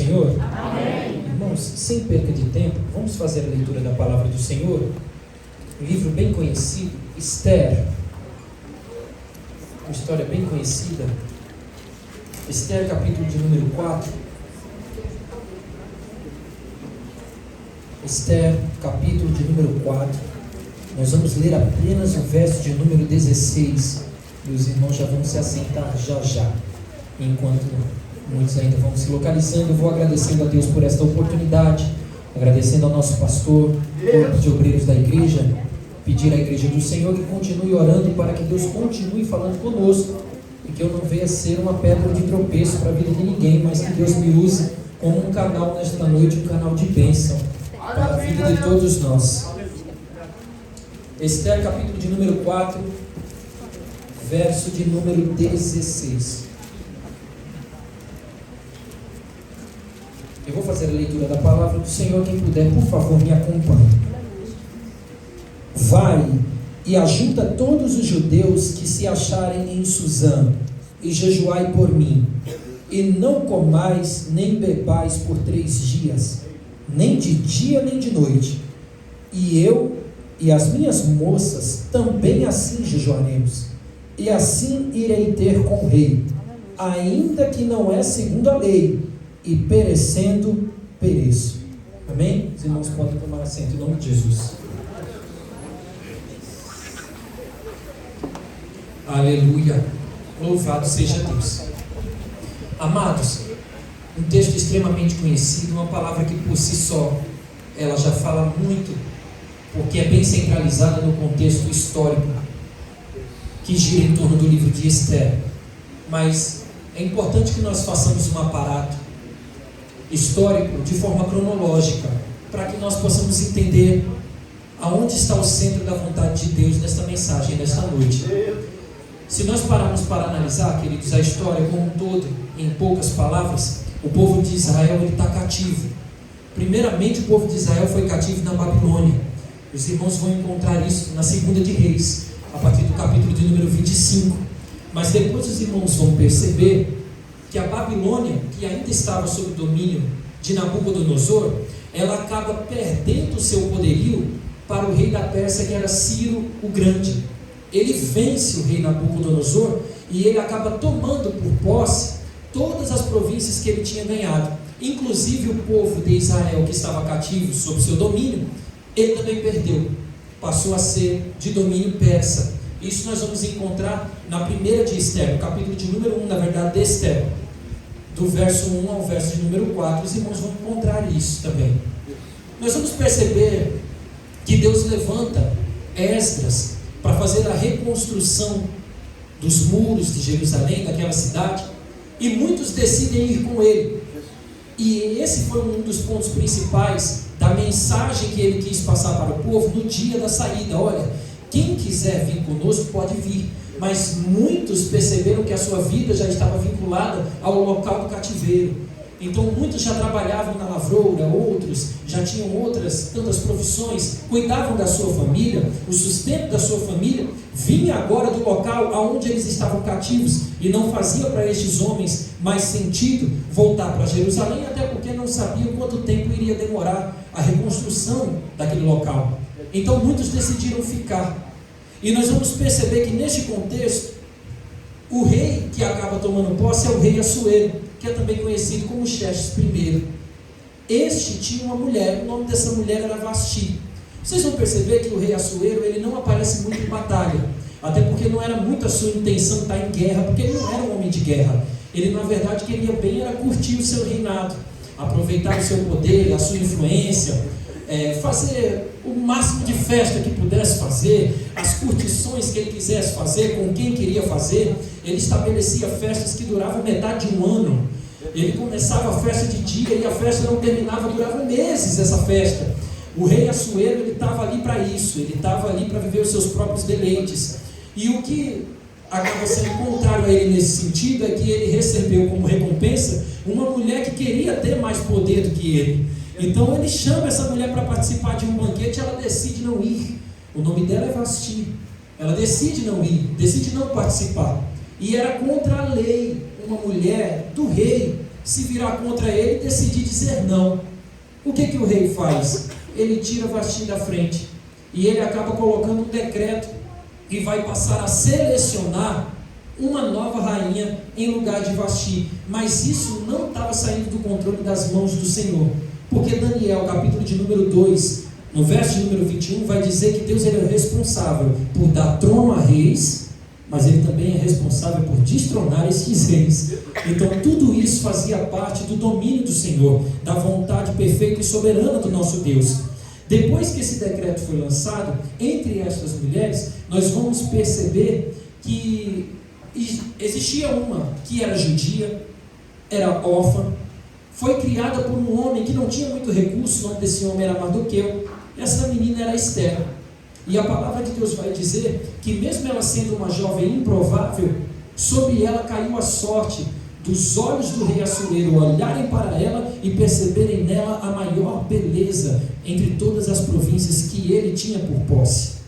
Senhor? Amém. Irmãos, sem perca de tempo, vamos fazer a leitura da palavra do Senhor. Um livro bem conhecido, Esther. Uma história bem conhecida. Esther, capítulo de número 4. Esther, capítulo de número 4. Nós vamos ler apenas o verso de número 16. E os irmãos já vão se assentar já. Enquanto muitos ainda vão se localizando, eu vou agradecendo a Deus por esta oportunidade, agradecendo ao nosso pastor, corpo de obreiros da igreja, pedir à igreja do Senhor que continue orando para que Deus continue falando conosco e que eu não venha ser uma pedra de tropeço para a vida de ninguém, mas que Deus me use como um canal nesta noite, um canal de bênção para a vida de todos nós. Esther, capítulo de número 4, verso de número 16. Eu vou fazer a leitura da palavra do Senhor. Quem puder, por favor, me acompanhe. Vai e ajunta todos os judeus que se acharem em Suzã, e jejuai por mim, e não comais nem bebais por 3 dias, nem de dia nem de noite. E eu e as minhas moças também assim jejuaremos, e assim irei ter com o rei, ainda que não é segundo a lei, e perecendo, pereço. Amém? Os irmãos podem tomar assento em nome de Jesus. Aleluia. Louvado seja Deus. Amados, um texto extremamente conhecido, uma palavra que por si só ela já fala muito, porque é bem centralizada no contexto histórico que gira em torno do livro de Esther. Mas é importante que nós façamos um aparato histórico de forma cronológica, para que nós possamos entender aonde está o centro da vontade de Deus nesta mensagem, nesta noite. Se nós pararmos para analisar, queridos, a história como um todo, em poucas palavras, o povo de Israel está cativo. Primeiramente, o povo de Israel foi cativo na Babilônia. Os irmãos vão encontrar isso na Segunda de Reis, a partir do capítulo de número 25. Mas depois os irmãos vão perceber que a Babilônia, que ainda estava sob o domínio de Nabucodonosor, ela acaba perdendo o seu poderio para o rei da Pérsia, que era Ciro o Grande. Ele vence o rei Nabucodonosor e ele acaba tomando por posse todas as províncias que ele tinha ganhado. Inclusive o povo de Israel, que estava cativo sob seu domínio, ele também perdeu, passou a ser de domínio persa. Isso nós vamos encontrar na primeira de Esther, no capítulo de número 1, na verdade, de Esther, do verso 1 ao verso de número 4, os irmãos vão encontrar isso também. Nós vamos perceber que Deus levanta Esdras para fazer a reconstrução dos muros de Jerusalém, daquela cidade, e muitos decidem ir com ele. E esse foi um dos pontos principais da mensagem que ele quis passar para o povo no dia da saída. Olha, quem quiser vir conosco pode vir, mas muitos perceberam que a sua vida já estava vinculada ao local do cativeiro. Então muitos já trabalhavam na lavoura, outros já tinham outras tantas profissões, cuidavam da sua família, o sustento da sua família vinha agora do local aonde eles estavam cativos, e não fazia para estes homens mais sentido voltar para Jerusalém, até porque não sabiam quanto tempo iria demorar a reconstrução daquele local. Então muitos decidiram ficar. E nós vamos perceber que neste contexto, o rei que acaba tomando posse é o rei Assuero, que é também conhecido como Xerxes I. Este tinha uma mulher, o nome dessa mulher era Vasti. Vocês vão perceber que o rei Assuero, ele não aparece muito em batalha, até porque não era muito a sua intenção estar em guerra, porque ele não era um homem de guerra. Ele na verdade queria bem era curtir o seu reinado, aproveitar o seu poder, a sua influência, fazer o máximo de festa que pudesse fazer, as curtições que ele quisesse fazer, com quem queria fazer. Ele estabelecia festas que duravam metade de um ano. Ele começava a festa de dia e a festa não terminava, durava meses essa festa. O rei Assuero, ele estava ali para isso, ele estava ali para viver os seus próprios deleites. E o que acaba sendo contrário a ele nesse sentido é que ele recebeu como recompensa uma mulher que queria ter mais poder do que ele. Então ele chama essa mulher para participar de um banquete e ela decide não ir. O nome dela é Vasti. Ela decide não ir, decide não participar. E era contra a lei uma mulher do rei se virar contra ele e decidir dizer não. O que o rei faz? Ele tira Vasti da frente e ele acaba colocando um decreto e vai passar a selecionar uma nova rainha em lugar de Vasti. Mas isso não estava saindo do controle das mãos do Senhor, porque Daniel, capítulo de número 2, no verso de número 21, vai dizer que Deus ele é responsável por dar trono a reis, mas ele também é responsável por destronar estes reis. Então tudo isso fazia parte do domínio do Senhor, da vontade perfeita e soberana do nosso Deus. Depois que esse decreto foi lançado, entre estas mulheres, nós vamos perceber que existia uma que era judia, era órfã, foi criada por um homem que não tinha muito recurso. O nome desse homem era Mardoqueu. Essa menina era Esther. E a palavra de Deus vai dizer que mesmo ela sendo uma jovem improvável, sobre ela caiu a sorte dos olhos do rei Assuero olharem para ela e perceberem nela a maior beleza entre todas as províncias que ele tinha por posse.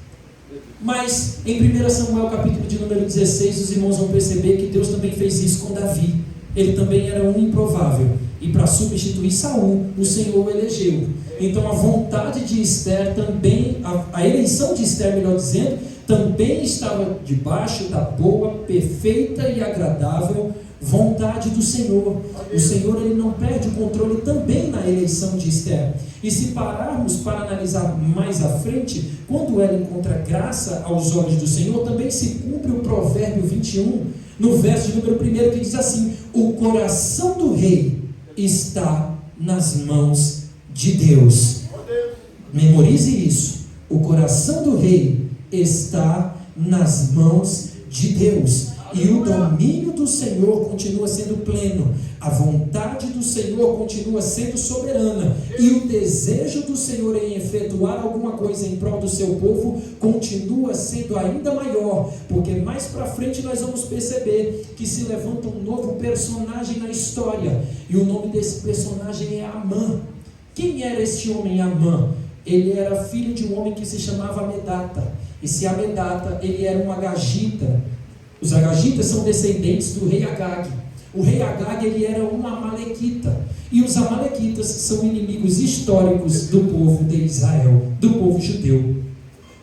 Mas em 1 Samuel capítulo de número 16, os irmãos vão perceber que Deus também fez isso com Davi. Ele também era um improvável, e para substituir Saul, o Senhor o elegeu. Então a vontade de Esther também, a eleição de Esther, melhor dizendo, também estava debaixo da boa, perfeita e agradável vontade do Senhor. O Senhor ele não perde o controle também na eleição de Esther. E se pararmos para analisar mais à frente, quando ela encontra graça aos olhos do Senhor, também se cumpre o provérbio 21, no verso de número 1, que diz assim: o coração do rei está nas mãos de Deus. Memorize isso. O coração do rei está nas mãos de Deus. E o domínio do Senhor continua sendo pleno. A vontade do Senhor continua sendo soberana. E o desejo do Senhor em efetuar alguma coisa em prol do seu povo continua sendo ainda maior. Porque mais para frente nós vamos perceber que se levanta um novo personagem na história. E o nome desse personagem é Amã. Quem era este homem Amã? Ele era filho de um homem que se chamava Amedata. Esse Amedata, ele era um agagita. Os agagitas são descendentes do rei Agag. O rei Agag ele era um amalequita. E os amalequitas são inimigos históricos do povo de Israel, do povo judeu.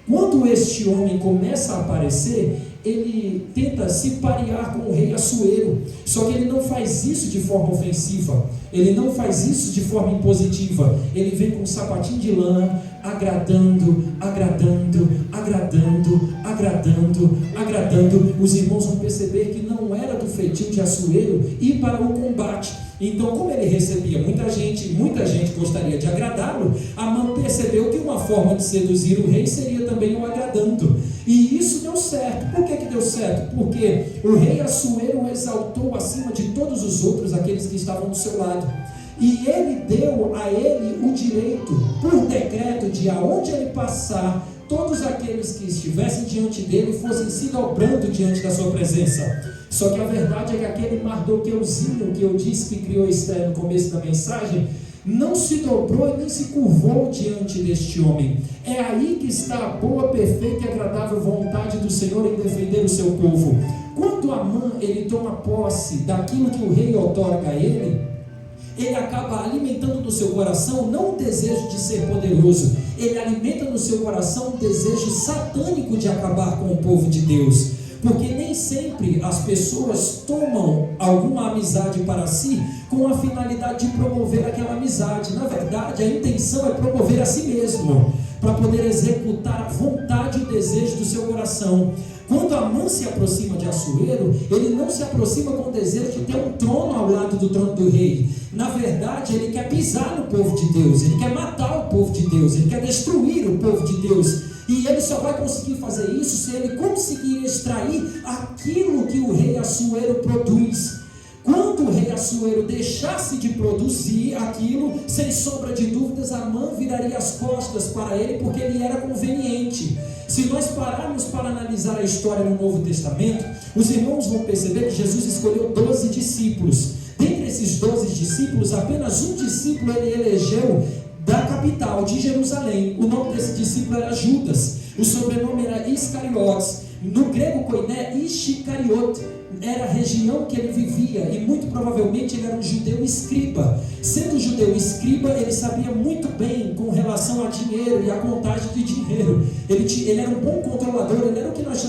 Quando este homem começa a aparecer, ele tenta se parear com o rei Assuero. Só que ele não faz isso de forma ofensiva. Ele não faz isso de forma impositiva. Ele vem com um sapatinho de lã, agradando, agradando, agradando, agradando, agradando. Os irmãos vão perceber que não era do feitio de Assuero ir para o combate. Então, como ele recebia muita gente gostaria de agradá-lo, Amã percebeu que uma forma de seduzir o rei seria também o agradando. E isso deu certo. Por que deu certo? Porque o rei Assuero o exaltou acima de todos os outros, aqueles que estavam do seu lado. E ele deu a ele o direito, por decreto, de aonde ele passar, todos aqueles que estivessem diante dele fossem se dobrando diante da sua presença. Só que a verdade é que aquele Mardoqueuzinho que eu disse que criou Esther no começo da mensagem, não se dobrou e nem se curvou diante deste homem. É aí que está a boa, perfeita e agradável vontade do Senhor em defender o seu povo. Quando Amã ele toma posse daquilo que o rei outorga a ele acaba alimentando no seu coração não o desejo de ser poderoso, ele alimenta no seu coração o desejo satânico de acabar com o povo de Deus. Porque nem sempre as pessoas tomam alguma amizade para si com a finalidade de promover aquela amizade. Na verdade, a intenção é promover a si mesmo, para poder executar a vontade e o desejo do seu coração. Quando Amã se aproxima de Assuero, ele não se aproxima com o desejo de ter um trono ao lado do trono do rei. Na verdade, ele quer pisar no povo de Deus, ele quer matar o povo de Deus, ele quer destruir o povo de Deus. E ele só vai conseguir fazer isso se ele conseguir extrair aquilo que o rei Assuero produz. Quando o rei Assuero deixasse de produzir aquilo, sem sombra de dúvidas, Amã viraria as costas para ele, porque ele era conveniente. Se nós pararmos para analisar a história no Novo Testamento, os irmãos vão perceber que Jesus escolheu 12 discípulos. Dentre esses 12 discípulos, apenas um discípulo ele elegeu da capital de Jerusalém. O nome desse discípulo era Judas, o sobrenome era Iscariotes. No grego koiné, Iscariot era a região que ele vivia, e muito provavelmente ele era um judeu escriba. Sendo judeu escriba, ele sabia muito bem com relação a dinheiro e a contagem de dinheiro. Ele era um bom controlador, ele era o que nós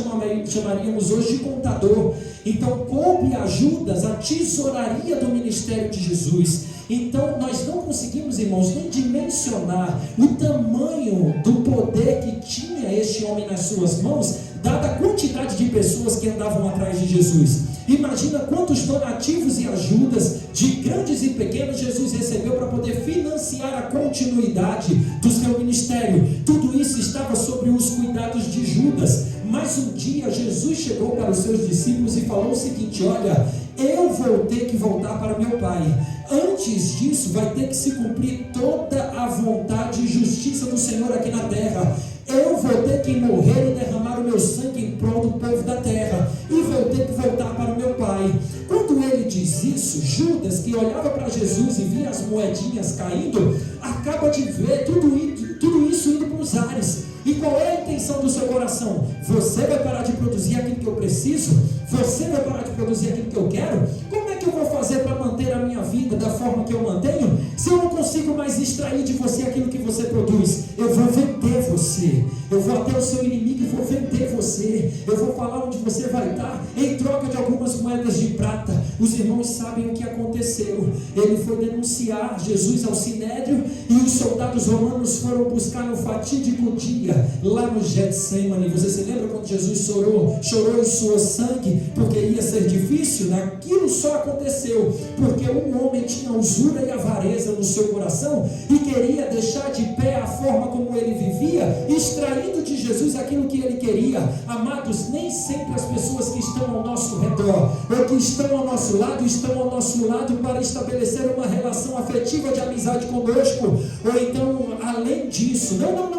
chamaríamos hoje de contador. Então coube a Judas a tesouraria do ministério de Jesus. Então nós não conseguimos, irmãos, nem dimensionar o tamanho do poder que tinha este homem nas suas mãos, dada a quantidade de pessoas que andavam atrás de Jesus. Imagina quantos donativos e ajudas, de grandes e pequenos, Jesus recebeu para poder financiar a continuidade do seu ministério. Tudo isso estava sobre os cuidados de Judas. Mas um dia Jesus chegou para os seus discípulos e falou o seguinte: olha, eu vou ter que voltar para meu Pai. Antes disso vai ter que se cumprir toda a vontade e justiça do Senhor aqui na terra. Eu vou ter que morrer e derramar o meu sangue em prol do povo da terra, e vou ter que voltar para o meu Pai. Quando ele diz isso, Judas, que olhava para Jesus e via as moedinhas caindo, acaba de ver tudo isso indo para os ares. E qual é a intenção do seu coração? Você vai parar de produzir aquilo que eu preciso? Você vai parar de produzir aquilo que eu quero? Como é que eu vou fazer para manter a minha vida da forma que eu mantenho, se eu não consigo mais extrair de você aquilo que você produz? Eu vou vender você, eu vou até o seu inimigo e vou vender você, eu vou falar onde você vai estar, em troca de algumas moedas de prata. Os irmãos sabem o que aconteceu. Ele foi denunciar Jesus ao Sinédrio, e os soldados romanos foram buscar no fatídico dia, lá no Getsemane. Você se lembra quando Jesus chorou e suou sangue, porque ia ser difícil? Naquilo só aconteceu porque um homem tinha usura e avareza no seu coração e queria deixar de pé a forma como ele vivia, extraindo de Jesus aquilo que ele queria. Amados, nem sempre as pessoas que estão ao nosso redor ou que estão ao nosso lado para estabelecer uma relação afetiva de amizade conosco, ou então além disso. Não.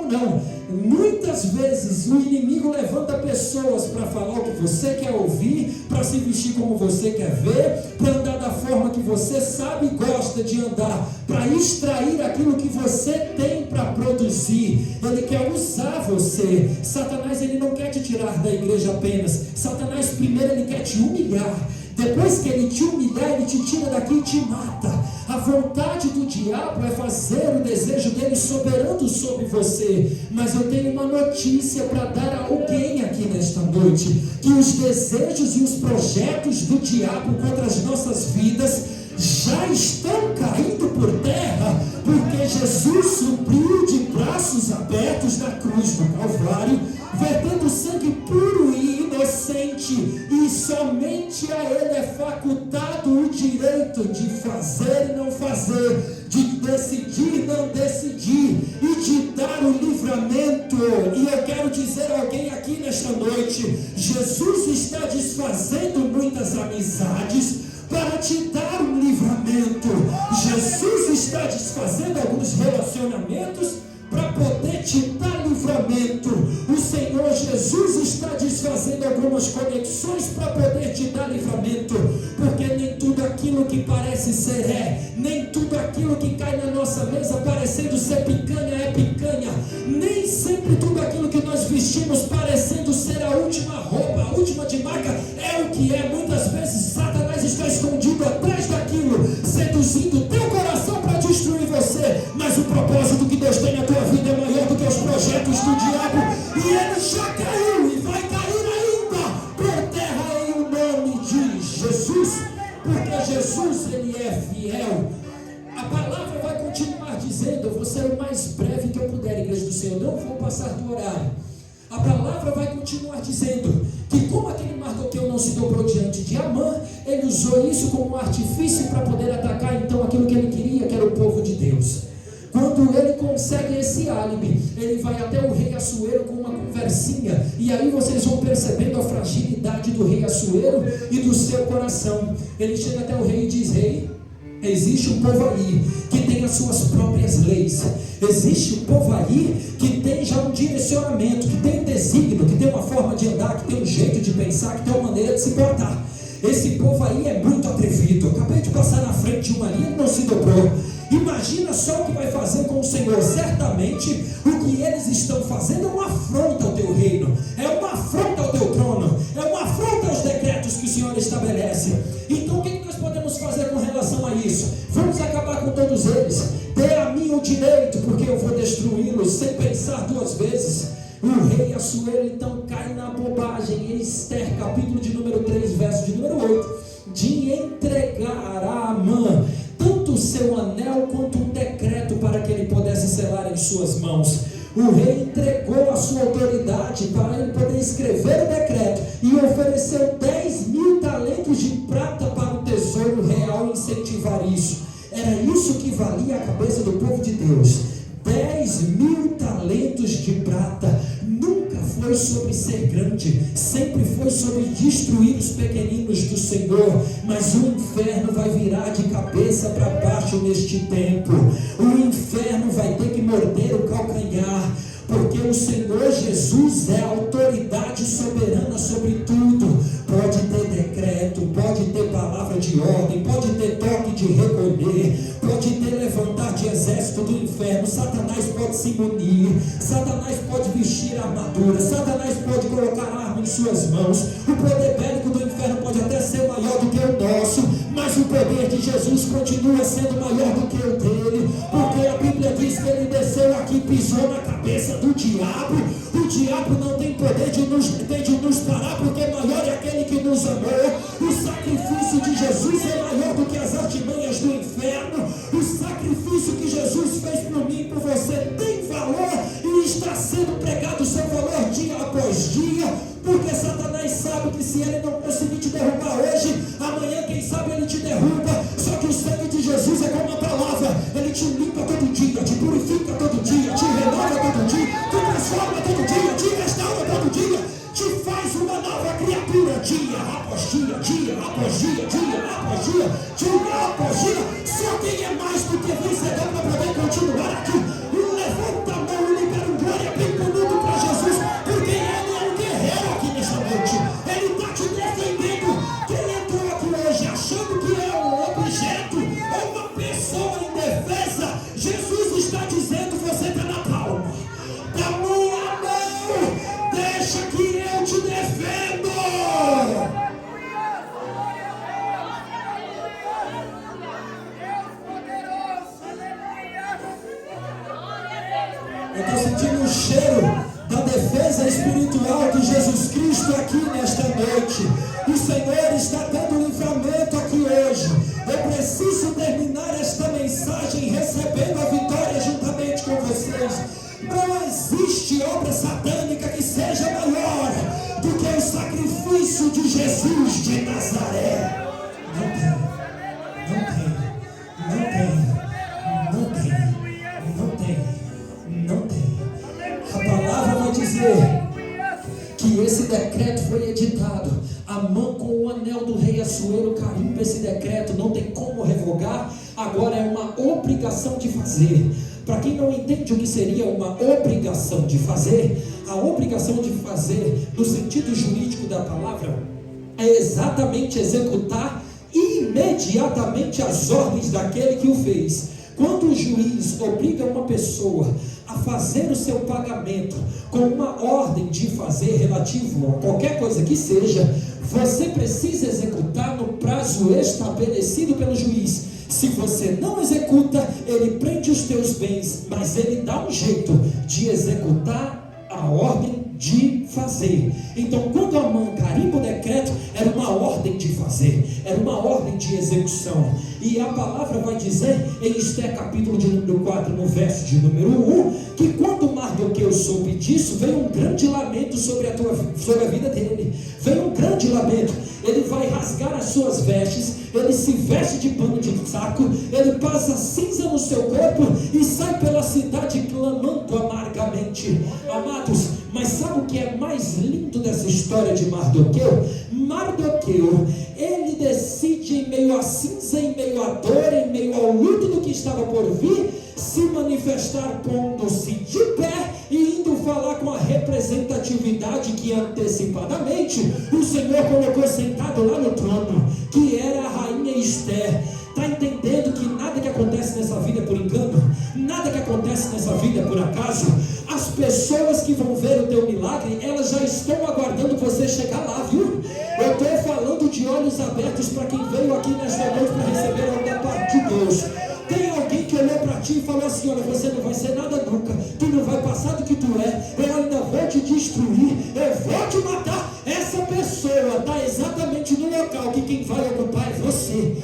Muitas vezes o inimigo levanta pessoas para falar o que você quer ouvir, para se vestir como você quer ver, para andar da forma que você sabe e gosta de andar, para extrair aquilo que você tem para produzir. Ele quer usar você. Satanás, ele não quer te tirar da igreja apenas. Satanás, primeiro, ele quer te humilhar. Depois que ele te humilhar, ele te tira daqui e te mata. A vontade do diabo é fazer o desejo dele soberano sobre você. Mas eu tenho uma notícia para dar a alguém aqui nesta noite: que os desejos e os projetos do diabo contra as nossas vidas já estão caindo por terra, porque Jesus supriu de braços abertos na cruz do Calvário, vertendo sangue puro e inocente, e somente a ele é facultado o direito de fazer e não fazer, de decidir e não decidir, e de dar o livramento. E eu quero dizer a alguém aqui nesta noite: Jesus está desfazendo muitas amizades para te dar um livramento. Jesus está desfazendo alguns relacionamentos para poder te dar livramento. O Senhor Jesus está desfazendo algumas conexões para poder te dar livramento, porque nem tudo aquilo que parece ser nem tudo aquilo que cai na nossa mesa parecendo ser picanha é picanha, nem sempre tudo aquilo que nós vestimos parecendo ser a última roupa, a última de marca, é o que é. Muitas vezes Satanás está escondido atrás daquilo, seduzindo o teu coração para destruir você, mas o propósito que Deus tem na tua vida é maior do que os projetos do diabo, e ele já caiu e vai cair ainda por terra em o nome de Jesus, porque Jesus, ele é fiel. A palavra vai continuar dizendo, eu vou ser o mais breve que eu puder, igreja do Senhor, não vou passar do horário. A palavra vai continuar dizendo que, como aquele Mardoqueu não se dobrou diante de Amã, ele usou isso como um artifício para poder atacar então aquilo que ele queria, que era o povo de Deus. Quando ele consegue esse álibi, ele vai até o rei Assuero com uma conversinha, e aí vocês vão percebendo a fragilidade do rei Assuero e do seu coração. Ele chega até o rei e diz: rei, existe um povo aí que tem as suas próprias leis, existe um povo aí que tem já um direcionamento, que tem um desígnio, que tem uma forma de andar, que tem um jeito de pensar, que tem uma maneira de se portar. Esse povo aí é muito atrevido. Eu acabei de passar na frente de uma linha e não se dobrou. Imagina só o que vai fazer com o Senhor. Certamente o que eles estão fazendo é uma afronta ao teu reino, é uma afronta ao teu trono. vez, dê a mim o direito, porque eu vou destruí-lo, sem pensar duas vezes. O rei Assuero então cai na bobagem em Ester, capítulo de número 3, verso de número 8, de entregar a Amã tanto o seu anel quanto um decreto para que ele pudesse selar em suas mãos. O rei entregou a sua autoridade para ele poder escrever o decreto e ofereceu 10.000 talentos de prata para o tesouro real incentivar isso. Era isso que valia a cabeça do povo de Deus. 10.000 talentos de prata. Nunca foi sobre ser grande, sempre foi sobre destruir os pequeninos do Senhor. Mas o inferno vai virar de cabeça para baixo neste tempo. O inferno vai ter que morder o calcanhar, porque o Senhor Jesus é a autoridade soberana sobre tudo. Pode ter decreto, pode ter palavra de ordem, pode ter toque de recolher, pode ter levantar de exército do inferno. Satanás pode se munir, Satanás pode vestir a armadura, Satanás pode colocar arma em suas mãos. O poder bélico do inferno pode até ser maior do que o nosso, mas o poder de Jesus continua sendo maior do que o dele, porque a Bíblia diz que ele desceu aqui e pisou na cabeça do diabo. O diabo não tem poder de nos parar, porque maior é aquele que nos amou. O sacrifício de Jesus é maior do que as artimanhas do inferno. O sacrifício que Jesus fez por mim e por você tem valor e está sendo pregado o seu valor dia após dia, porque Satanás sabe que se ele não conseguir te derrubar hoje, amanhã quem sabe ele te derruba. Só que o sangue de Jesus é como a palavra, ele te limpa todo dia, te purifica todo dia, te renova todo dia, te transforma todo dia, te restaura todo dia, te faz uma nova criatura dia após dia, dia após dia, dia após dia, dia após dia. Só quem é mais do que vencedor para poder continuar aqui. Levanta a mão e libera um glória bem bonito para Jesus, porque ele é um guerreiro aqui nessa noite. Ele está te defendendo. Quem entrou aqui hoje achando que é um objeto ou uma pessoa indefesa, Jesus está dizendo: você está na palma da minha mão, deixa que eu te defendo. Eu estou sentindo o cheiro da defesa espiritual de Jesus Cristo aqui nesta noite. O Senhor está dando livramento aqui hoje. Eu preciso terminar esta mensagem recebendo a vitória juntamente com vocês. Não existe obra satânica que seja maior do que o sacrifício de Jesus de Nazaré. Não tem, não tem, não tem, não tem, não tem. Não tem. A palavra vai dizer que esse decreto foi editado. Amã, com o anel do rei Assuero, carimba esse decreto, não tem como revogar. Agora é uma obrigação de fazer. Para quem não entende o que seria uma obrigação de fazer, a obrigação de fazer, no sentido jurídico da palavra, é exatamente executar imediatamente as ordens daquele que o fez. Quando o juiz obriga uma pessoa a fazer o seu pagamento com uma ordem de fazer relativo a qualquer coisa que seja, você precisa executar no prazo estabelecido pelo juiz. Se você não executa, ele prende os teus bens, mas ele dá um jeito de executar a ordem de fazer. Então, quando Amã carimba o decreto, era uma ordem de fazer, era uma ordem de execução. E a palavra vai dizer em Ester capítulo de número 4, no verso de número 1, que quando Mardoqueu soube disso, veio um grande lamento sobre a vida dele. Veio um grande lamento. Ele vai rasgar as suas vestes, ele se veste de pano de saco, ele passa cinza no seu corpo e sai pela cidade clamando amargamente. Amados, mas sabe o que é mais lindo dessa história de Mardoqueu? Mardoqueu, ele decide, em meio à cinza, em meio à dor, em meio ao luto do que estava por vir, se manifestar pondo-se de pé e indo falar com a representatividade que antecipadamente o Senhor colocou sentado lá no trono, que era a rainha Ester. Está entendendo que nada que acontece nessa vida é por engano? Nada que acontece nessa vida é por acaso? As pessoas que vão ver o teu milagre, elas já estão aguardando você chegar lá, viu? Eu estou falando de olhos abertos para quem veio aqui nesta noite para receber algo da parte de Deus. Tem alguém que olhou para ti e falou assim: olha, você não vai ser nada nunca, tu não vai passar do que tu é, eu ainda vou te destruir, eu vou te matar. Essa pessoa está exatamente no local que quem vai ocupar é você,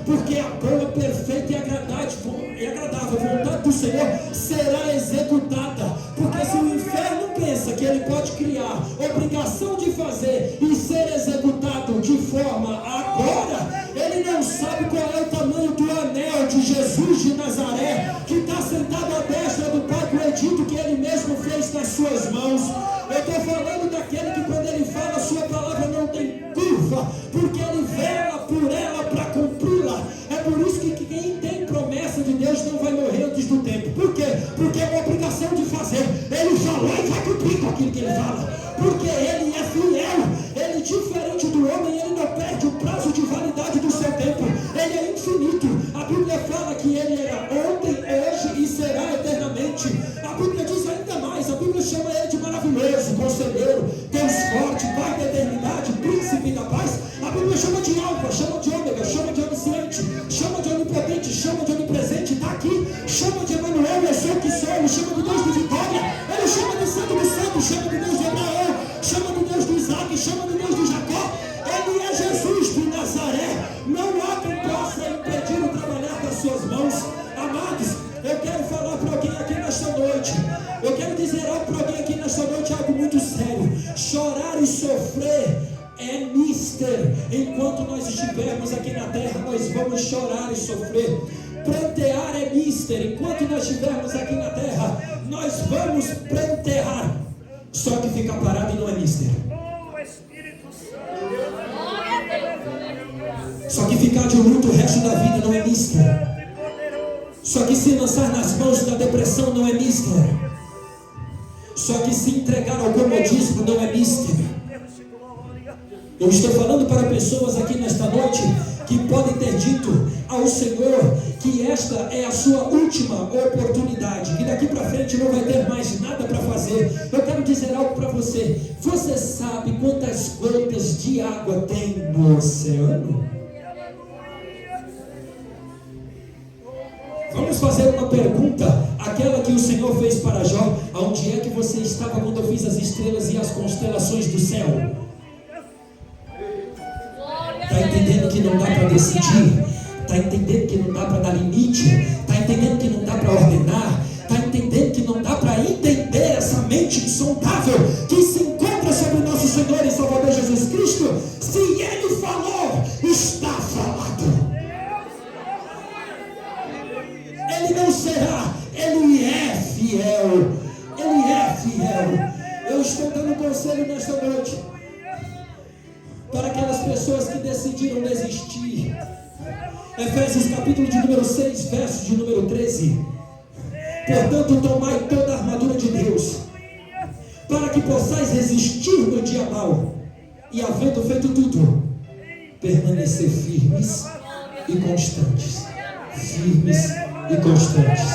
porque a boa, perfeita e agradável vontade do Senhor será executada. Porque se o inferno pensa que ele pode criar obrigação de fazer e ser executado de forma agora, ele não sabe qual é o tamanho do anel de Jesus de Nazaré, que está sentado à destra do Pai, com o edito que ele mesmo fez nas suas mãos. Eu estou falando daquele que quando ele fala, a sua palavra não tem curva, porque ele vela por ela para cumpri-la. É por isso que quem tem promessa de Deus não vai morrer antes do tempo. Por quê? Porque é uma obrigação de fazer. Ele falou e vai cumprir com aquilo que ele fala, porque ele é fiel. Ele, diferente do homem, ele não perde o prazo de validade do seu tempo. Ele é infinito. A Bíblia fala que ele era ontem, hoje e será eternamente. A Bíblia diz ainda mais. A Bíblia chama ele de maravilhoso, conselheiro, Deus forte, Pai da eternidade, príncipe da paz. A Bíblia chama de Alfa, chama de Ômega, chama de onisciente, chama de onipotente, chama de onipresente. Está aqui, chama de Emanuel, eu sou o que sou. Ele chama de Deus de vitória, ele chama de Santo dos Santos, chama de Deus de Abraão, chama de Deus de Isaac, chama de Deus de Jacó. Ele é Jesus de Nazaré. Não há quem possa impedir o trabalhar das suas mãos. Amados, eu quero falar para alguém aqui nesta noite. Eu quero dizer algo para alguém aqui nesta noite, algo muito sério. Chorar e sofrer é mister. Enquanto nós estivermos aqui na terra, nós vamos chorar e sofrer. Prantear é mister. Enquanto nós estivermos aqui na terra, nós vamos prantear. Só que ficar parado não é mister. Só que ficar de luto o resto da vida não é mister. Só que se lançar nas mãos da depressão não é mister. Só que se entregar ao comodismo não é mister. Eu estou falando para pessoas aqui nesta noite que podem ter dito ao Senhor que esta é a sua última oportunidade, que daqui para frente não vai ter mais nada para fazer. Eu quero dizer algo para você. Você sabe quantas gotas de água tem no oceano? Vamos fazer uma pergunta, aquela que o Senhor fez para Jó: aonde é que você estava quando eu fiz as estrelas e as constelações do céu? Está entendendo que não dá para decidir? Está entendendo que não dá para dar limite? Está entendendo que não dá para ordenar? Está entendendo que não dá para entender essa mente insondável que se encontra sobre o nosso Senhor e Salvador Jesus Cristo? Se Ele falou, está falado. Ele não será, Ele é fiel. Ele é fiel. Eu estou dando conselho nesta noite para aquelas pessoas que decidiram desistir. Efésios capítulo de número 6, verso de número 13. Portanto, tomai toda a armadura de Deus, para que possais resistir no dia mau, e havendo feito tudo, permanecer firmes e constantes. Firmes e constantes.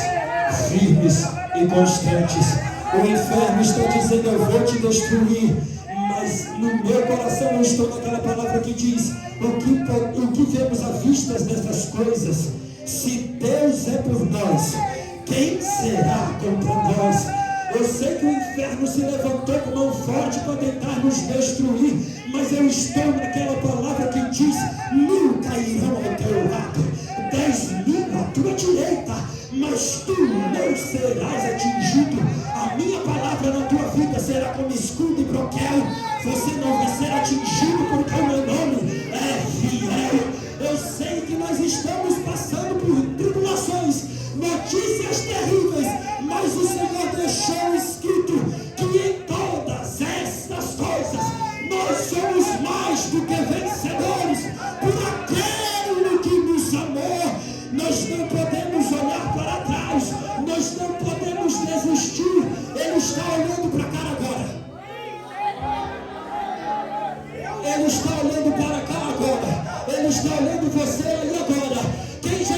Firmes e constantes. O inferno está dizendo: eu vou te destruir. Mas no meu coração eu estou naquela palavra que diz: o que vemos à vista dessas coisas? Se Deus é por nós, quem será contra nós? Eu sei que o inferno se levantou com mão forte para tentar nos destruir, mas eu estou naquela palavra que diz: 1000 cairão ao teu lado, 10.000 à tua direita, mas tu não serás atingido. A minha palavra na tua vida será como escudo e broquel. Você não vai ser atingido, porque o meu nome é fiel. Eu sei que nós estamos passando por tribulações, notícias terríveis, mas o Senhor deixou escrito que em todas estas coisas nós somos mais do que vencedores por aquele que nos amou. Nós não podemos olhar para trás, nós não podemos desistir. Ele está olhando para cá agora. Ele está olhando para cá agora. Ele está olhando você aí agora. Quem já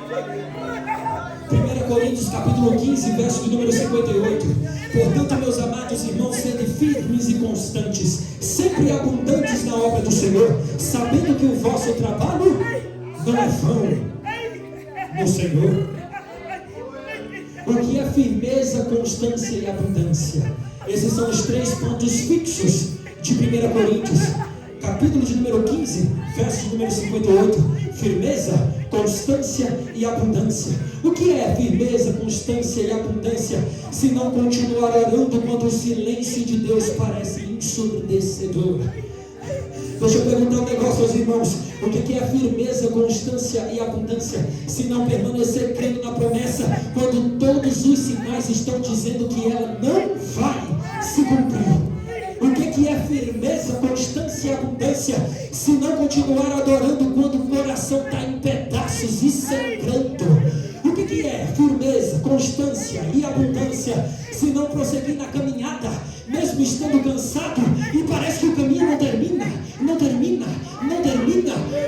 1 Coríntios capítulo 15, verso de número 58. Portanto, meus amados irmãos, sede firmes e constantes, sempre abundantes na obra do Senhor, sabendo que o vosso trabalho não é vão no Senhor. O que é firmeza, constância e abundância? Esses são os 3 pontos fixos de 1 Coríntios, capítulo de número 15, verso de número 58. Firmeza, constância e abundância. O que é firmeza, constância e abundância, se não continuar orando quando o silêncio de Deus parece ensurdecedor? Deixa eu perguntar um negócio aos irmãos: o que é firmeza, constância e abundância, se não permanecer crendo na promessa quando todos os sinais estão dizendo que ela não vai se cumprir? O que é firmeza, constância e abundância, se não continuar adorando quando o coração está em pedaços e sangrando? O que é firmeza, constância e abundância, se não prosseguir na caminhada, mesmo estando cansado e parece que o caminho não termina?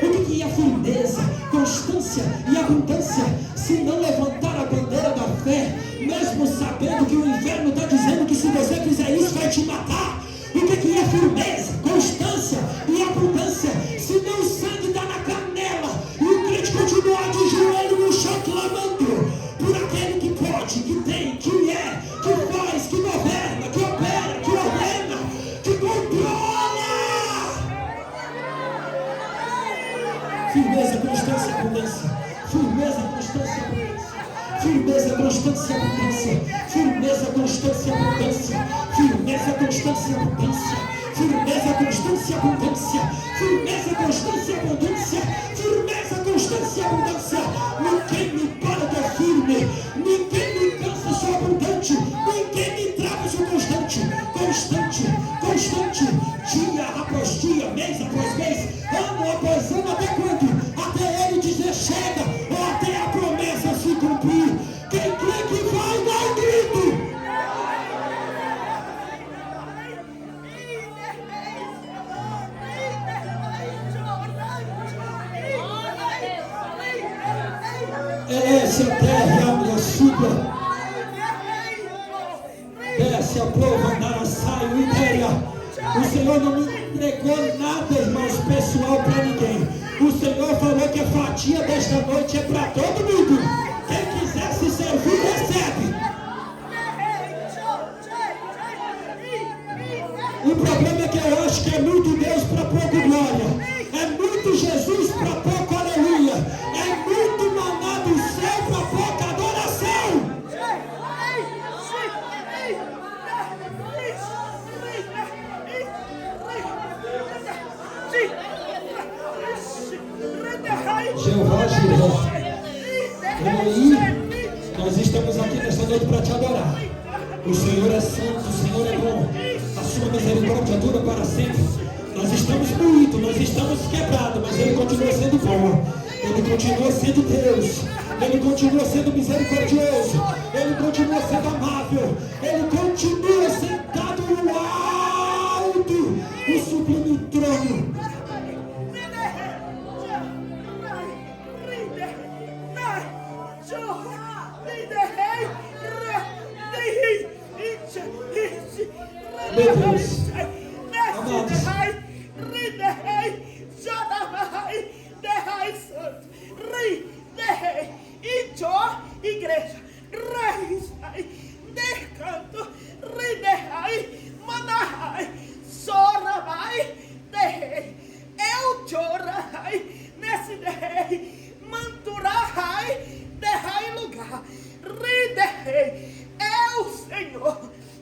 O que é firmeza, constância e abundância, se não levantar a bandeira da fé, mesmo sabendo que o inferno está dizendo que se você fizer isso vai te matar? O que é firmeza, constância e abundância, se não o sangue está na canela e o crente continuar de joelho no chão clamando por aquele que pode, que tem, que é, que faz, que governa, que opera, que ordena, que controla? Firmeza, constância e abundância. Firmeza, constância e abundância. Firmeza, constância e abundância. Firmeza, constância e abundância. Firmeza, constância e abundância. Firmeza, constância e abundância. Firmeza, constância e abundância. Firmeza, constância e abundância. Ninguém me para de firme. Ninguém me cansa, sou abundante. Ninguém me trava, sou constante. Constante. Dia após dia, mês após mês, ano após ano, até quando? Até ele dizer chega, ou até a promessa se cumprir. Quem crê que vai, dá um grito. Desce a terra e a suba, desce a prova, andar a saio e teria. O Senhor não me entregou nada, irmãos, pessoal, para ninguém. O Senhor falou que a fatia desta noite é para todo mundo. Quem quiser se servir, recebe. O problema é que eu acho que é muito Deus para pouco glória. É muito Jesus para pouco aleluia. É muito maná do céu para pouca adoração. Jeová Jireh, Elohim, nós estamos aqui nesta noite para te adorar. O Senhor é santo, o Senhor é bom, a sua misericórdia dura para sempre. Nós estamos moídos, nós estamos quebrados, mas Ele continua sendo bom, Ele continua sendo Deus, Ele continua sendo misericordioso, Ele continua sendo amável, Ele continua sentado no alto e sublime trono. Meu Deus,